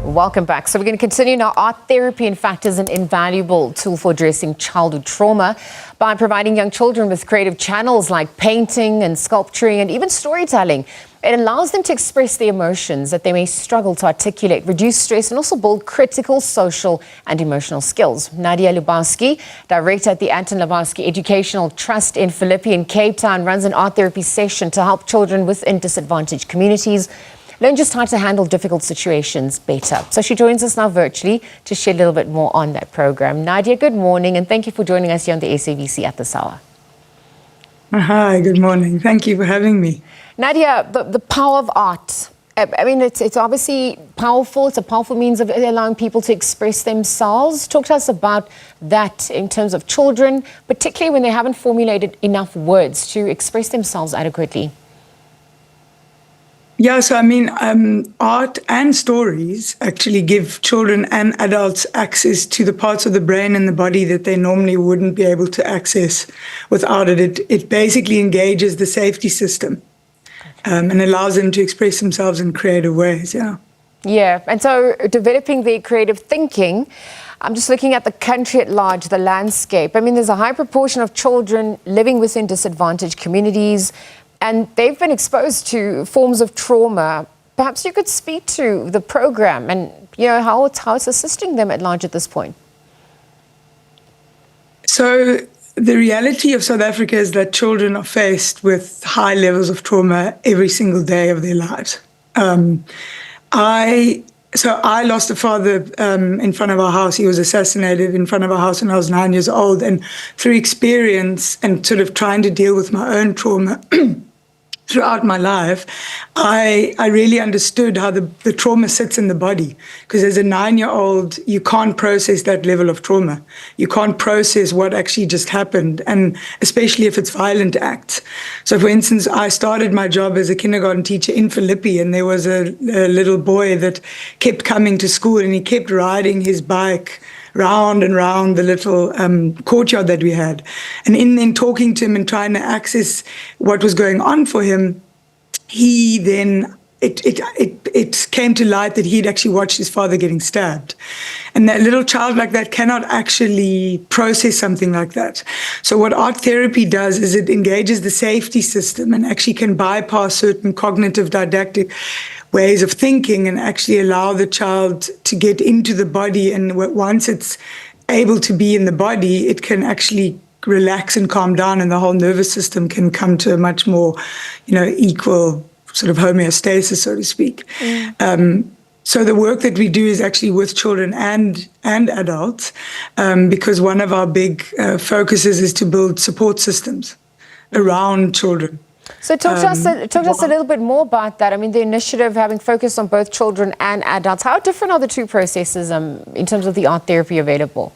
Welcome back. So we're going to continue now. Art therapy, in fact, is an invaluable tool for addressing childhood trauma by providing young children with creative channels like painting and sculpturing and even storytelling. It allows them to express their emotions that they may struggle to articulate, reduce stress, and also build critical social and emotional skills. Nadia Lubowski, director at the Anton Lubowski Educational Trust in Philippi in Cape Town, runs an art therapy session to help children within disadvantaged communities learn just how to handle difficult situations better. So she joins us now virtually to share a little bit more on that program. Nadia, good morning, and thank you for joining us here on the SABC at this hour. Hi, good morning. Thank you for having me. Nadia, the power of art. I mean, it's obviously powerful. It's a powerful means of allowing people to express themselves. Talk to us about that in terms of children, particularly when they haven't formulated enough words to express themselves adequately. Yeah, so I mean, art and stories actually give children and adults access to the parts of the brain and the body that they normally wouldn't be able to access without it. It basically engages the safety system and allows them to express themselves in creative ways, yeah. Yeah, and so developing their creative thinking, I'm just looking at the country at large, the landscape. I mean, there's a high proportion of children living within disadvantaged communities, and they've been exposed to forms of trauma. Perhaps you could speak to the program and, you know, how it's assisting them at large at this point. So the reality of South Africa is that children are faced with high levels of trauma every single day of their lives. I lost a father in front of our house. He was assassinated in front of our house when I was 9 years old. And through experience and sort of trying to deal with my own trauma throughout my life, I really understood how the trauma sits in the body. Because as a 9-year-old, you can't process that level of trauma. You can't process what actually just happened, and especially if it's violent acts. So for instance, I started my job as a kindergarten teacher in Philippi, and there was a little boy that kept coming to school, and he kept riding his bike round and round the little courtyard that we had. And in then talking to him and trying to access what was going on for him, he then, it came to light that he'd actually watched his father getting stabbed. And that little child like that cannot actually process something like that. So what art therapy does is it engages the safety system and actually can bypass certain cognitive didactic ways of thinking and actually allow the child to get into the body. And once it's able to be in the body, it can actually relax and calm down, and the whole nervous system can come to a much more, equal sort of homeostasis, so to speak. So the work that we do is actually with children and adults, because one of our big focuses is to build support systems around children. So talk to us a little bit more about that. I mean, the initiative having focused on both children and adults. How different are the two processes in terms of the art therapy available?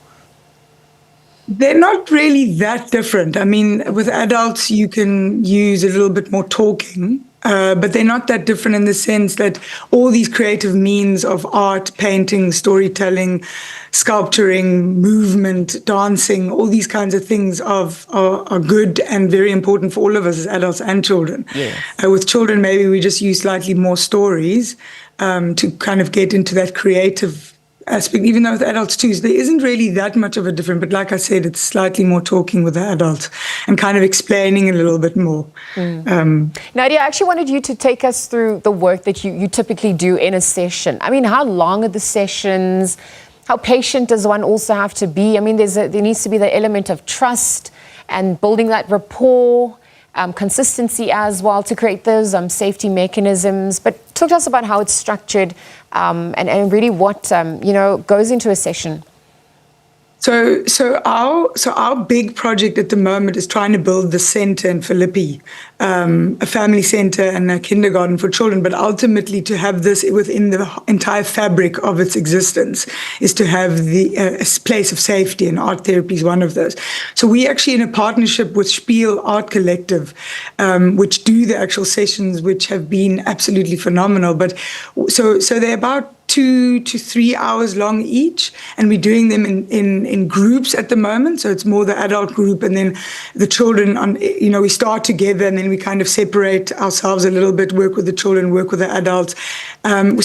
They're not really that different. I mean, with adults, you can use a little bit more talking, but they're not that different in the sense that all these creative means of art, painting, storytelling, sculpturing, movement, dancing, all these kinds of things are good and very important for all of us as adults and children. Yes. With children, maybe we just use slightly more stories to kind of get into that creative aspect, even though with adults too, there isn't really that much of a difference. But like I said, it's slightly more talking with the adults and kind of explaining a little bit more. Nadia, I actually wanted you to take us through the work that you typically do in a session. I mean, how long are the sessions? How patient does one also have to be? I mean, there needs to be the element of trust and building that rapport, consistency as well to create those safety mechanisms. But talk to us about how it's structured and really what goes into a session. So our big project at the moment is trying to build the center in Philippi, a family center and a kindergarten for children. But ultimately, to have this within the entire fabric of its existence is to have a place of safety, and art therapy is one of those. So we actually in a partnership with Spiel Art Collective, which do the actual sessions, which have been absolutely phenomenal. But so they're about 2 to 3 hours long each, and we're doing them in groups at the moment. So it's more the adult group, and then the children we start together, and then we kind of separate ourselves a little bit, work with the children, work with the adults.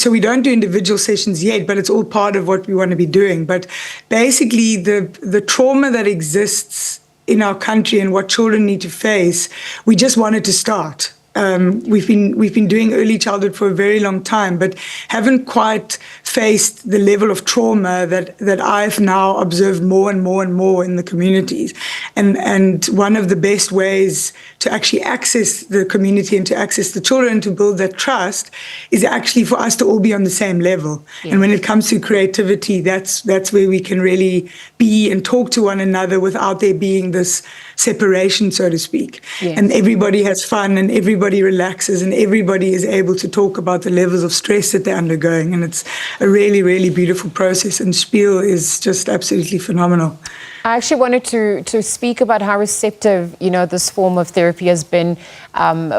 So we don't do individual sessions yet, but it's all part of what we want to be doing. But basically, the trauma that exists in our country and what children need to face, we just wanted to start. We've been doing early childhood for a very long time, but haven't quite faced the level of trauma that I've now observed more and more and more in the communities. And one of the best ways to actually access the community and to access the children, to build that trust, is actually for us to all be on the same level. Yeah. And when it comes to creativity, that's where we can really be and talk to one another without there being this separation, so to speak. Yes. And everybody has fun, and everybody relaxes, and everybody is able to talk about the levels of stress that they're undergoing. And it's a really, really beautiful process, and Spiel is just absolutely phenomenal. I actually wanted to speak about how receptive, this form of therapy has been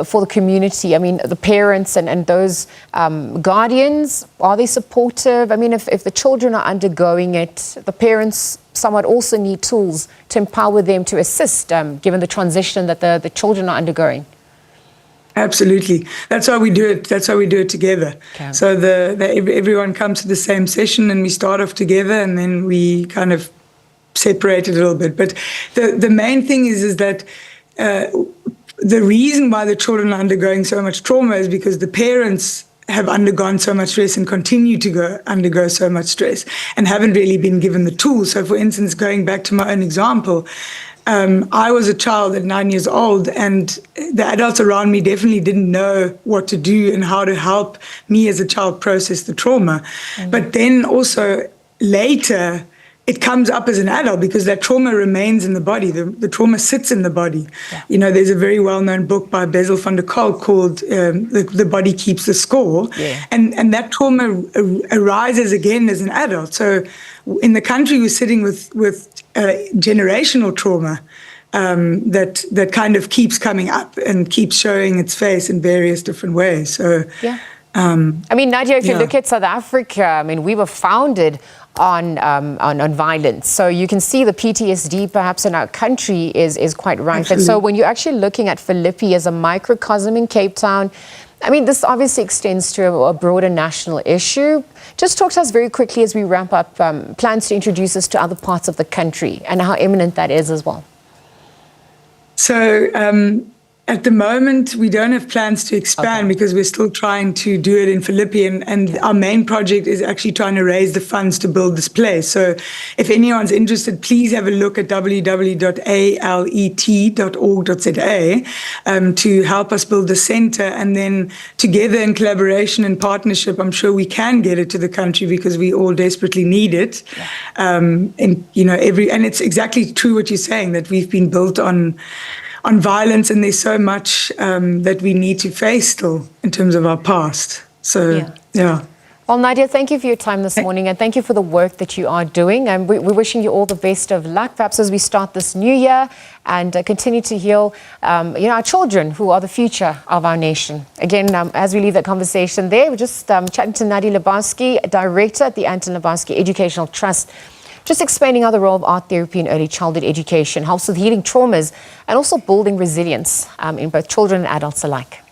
for the community. I mean, the parents and those guardians, are they supportive? I mean, if the children are undergoing it, the parents somewhat also need tools to empower them to assist, given the transition that the children are undergoing. Absolutely. That's why we do it. That's why we do it together. Okay. So everyone comes to the same session, and we start off together, and then we kind of separate it a little bit. But the main thing is that the reason why the children are undergoing so much trauma is because the parents have undergone so much stress and continue to undergo so much stress and haven't really been given the tools. So, for instance, going back to my own example, I was a child at 9 years old, and the adults around me definitely didn't know what to do and how to help me as a child process the trauma. Mm-hmm. But then also later, it comes up as an adult because that trauma remains in the body. The trauma sits in the body. Yeah. There's a very well-known book by Bessel van der Kolk called The Body Keeps the Score. Yeah. And that trauma arises again as an adult. So in the country, we're sitting with generational trauma that kind of keeps coming up and keeps showing its face in various different ways. So, yeah. I mean, Nadia, if you look at South Africa, I mean, we were founded on violence. So you can see the PTSD perhaps in our country is quite rife. And so when you're actually looking at Philippi as a microcosm in Cape Town, I mean, this obviously extends to a broader national issue. Just talk to us very quickly as we wrap up, plans to introduce us to other parts of the country and how imminent that is as well. So at the moment, we don't have plans to expand because we're still trying to do it in Philippi. And our main project is actually trying to raise the funds to build this place. So if anyone's interested, please have a look at www.alet.org.za to help us build the center. And then together in collaboration and partnership, I'm sure we can get it to the country because we all desperately need it. Yeah. And it's exactly true what you're saying, that we've been built on violence, and there's so much that we need to face still in terms of our past. So, yeah. Well, Nadia, thank you for your time this morning, and thank you for the work that you are doing. And we're wishing you all the best of luck, perhaps as we start this new year and continue to heal, our children who are the future of our nation. Again, as we leave that conversation there, we're just chatting to Nadia Lubowski, Director at the Anton Lubowski Educational Trust, just explaining how the role of art therapy in early childhood education helps with healing traumas and also building resilience in both children and adults alike.